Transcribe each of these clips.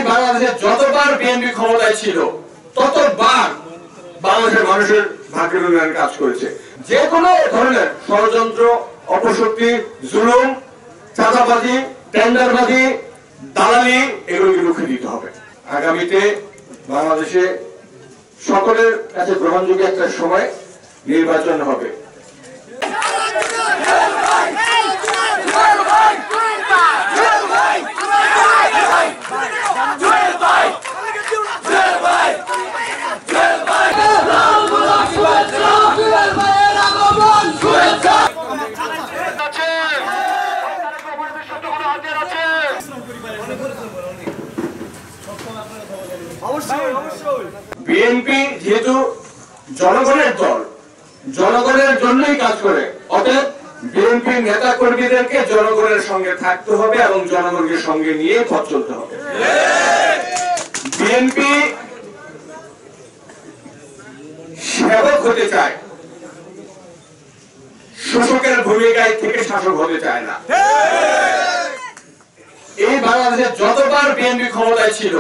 বাংলাদেশে যতবার বিএনপি ক্ষমতায় ছিল ততবার বাংলাদেশের মানুষের ভাগ্যের উন্নয়ন কাজ করেছে। যে কোনো ধরনের ষড়যন্ত্র, অপশক্তি, জুলুম, চাঁদাবাজি, টেন্ডারবাজি, দালালি এগুলোকে রুখে দিতে হবে। আগামীতে বাংলাদেশে সকলের কাছে গ্রহণযোগ্য একটা সময় নির্বাচন হবে। বিএনপি যেহেতু জনগণের দল, জনগণের জন্যই কাজ করে, অতএব বিএনপি নেতা কর্মীদেরকে জনগণের সঙ্গে থাকতে হবে এবং জনগণকে সঙ্গে নিয়ে পথ চলতে হবে। বিএনপি সেবক হতে চায়, শোষকের ভূমিকায় থেকে শাসক হতে চায় না। এই বাংলাদেশে যতবার বিএনপি ক্ষমতায় ছিল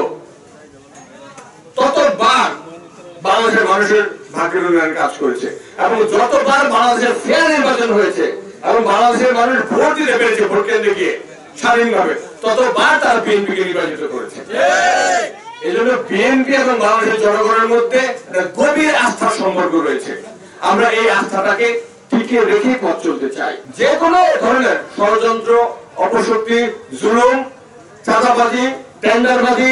ততবার বাংলাদেশের মানুষের ভাগ্যের উন্নয়ন কাজ করেছে এবং যতবার বাংলাদেশের ফেয়ার নির্বাচন হয়েছে এবং বাংলাদেশের মানুষ ভোট দিতে পেরেছে ভোট কেন্দ্রে গিয়ে স্বাধীনভাবে, ততবার তারা বিএনপিকে নির্বাচিত করেছে। এই জন্য বিএনপি এবং বাংলাদেশের জনগণের মধ্যে একটা গভীর আস্থার সম্পর্ক রয়েছে। আমরা এই আস্থাটাকে টিকিয়ে রেখে পথ চলতে চাই। যে কোনো ধরনের ষড়যন্ত্র, অপশক্তি, জুলুম, চাঁদাবাজি, টেন্ডারবাজি,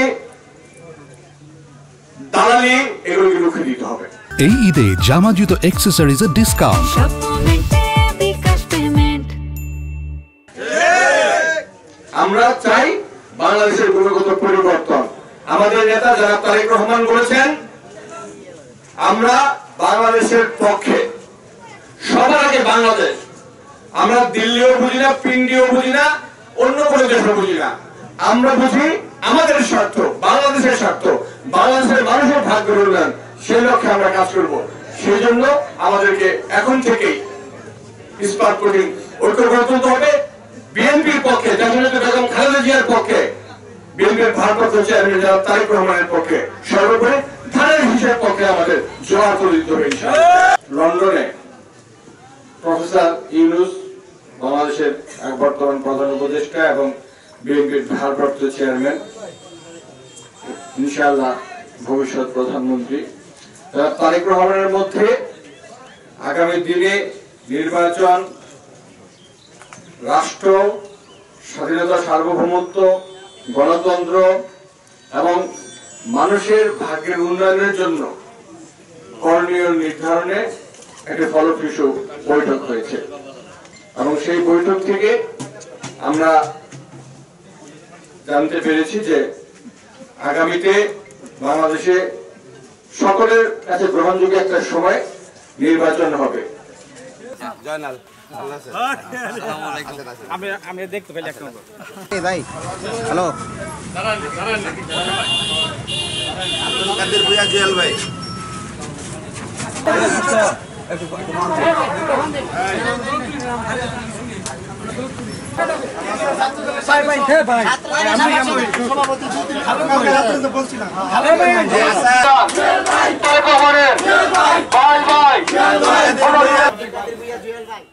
দালালি এগুলোকে রুখে দিতে হবে। এই ঈদে জামা জুতো অ্যাকসেসরিজের ডিসকাউন্ট। আমরা চাই বাংলাদেশের গুণগত পরিবর্তন। আমাদের নেতা জনাব তারেক রহমান বলেছেন, আমরা বাংলাদেশের পক্ষে, সবার আগে বাংলাদেশ। আমরা দিল্লিও বুঝি না, পিন্ডিও বুঝি না, অন্য কোনো দেশও বুঝি না। আমরা বুঝি আমাদের স্বার্থ, বাংলাদেশের স্বার্থ, বাংলাদেশের মানুষের ভাগ্যের উন্নয়ন। সেই লক্ষ্যে আমরা কাজ করব। সেই জন্য আমাদেরকে এখন থেকেই ইস্পাত কঠিন ঐক্য গড়ে তুলতে হবে। বিএনপির পক্ষে, জাতীয় বেগম খালেদা জিয়ার পক্ষে, বিএনপির ভারপ্রাপ্ত চেয়ারম্যান জনাব তারেক রহমানের পক্ষে, সর্বোপরি ধানের হিসেবের পক্ষে আমাদের জোয়ার করে দিতে হবে। লন্ডনে প্রফেসর ইউনূস, বাংলাদেশের এক বর্তমান প্রধান উপদেষ্টা এবং বিএনপির ভারপ্রাপ্ত চেয়ারম্যান, ইনশাআল্লাহ ভবিষ্যৎ প্রধানমন্ত্রী তারেক রহমানের মধ্যে আগামী দিনে নির্বাচন, রাষ্ট্র, স্বাধীনতা, সার্বভৌমত্ব, গণতন্ত্র এবং মানুষের ভাগ্যের উন্নয়নের জন্য করণীয় নির্ধারণে একটি ফলপ্রসূ বৈঠক হয়েছে এবং সেই বৈঠক থেকে আমরা জানতে পেরেছি যে আগামীতে বাংলাদেশে সকলের কাছে গ্রহণযোগ্য একটা সময় নির্বাচন হবে। আমি দেখতে পেলে ভাই, হ্যালো, কাদের ভুইয়া জুয়েল ভাই, ভাই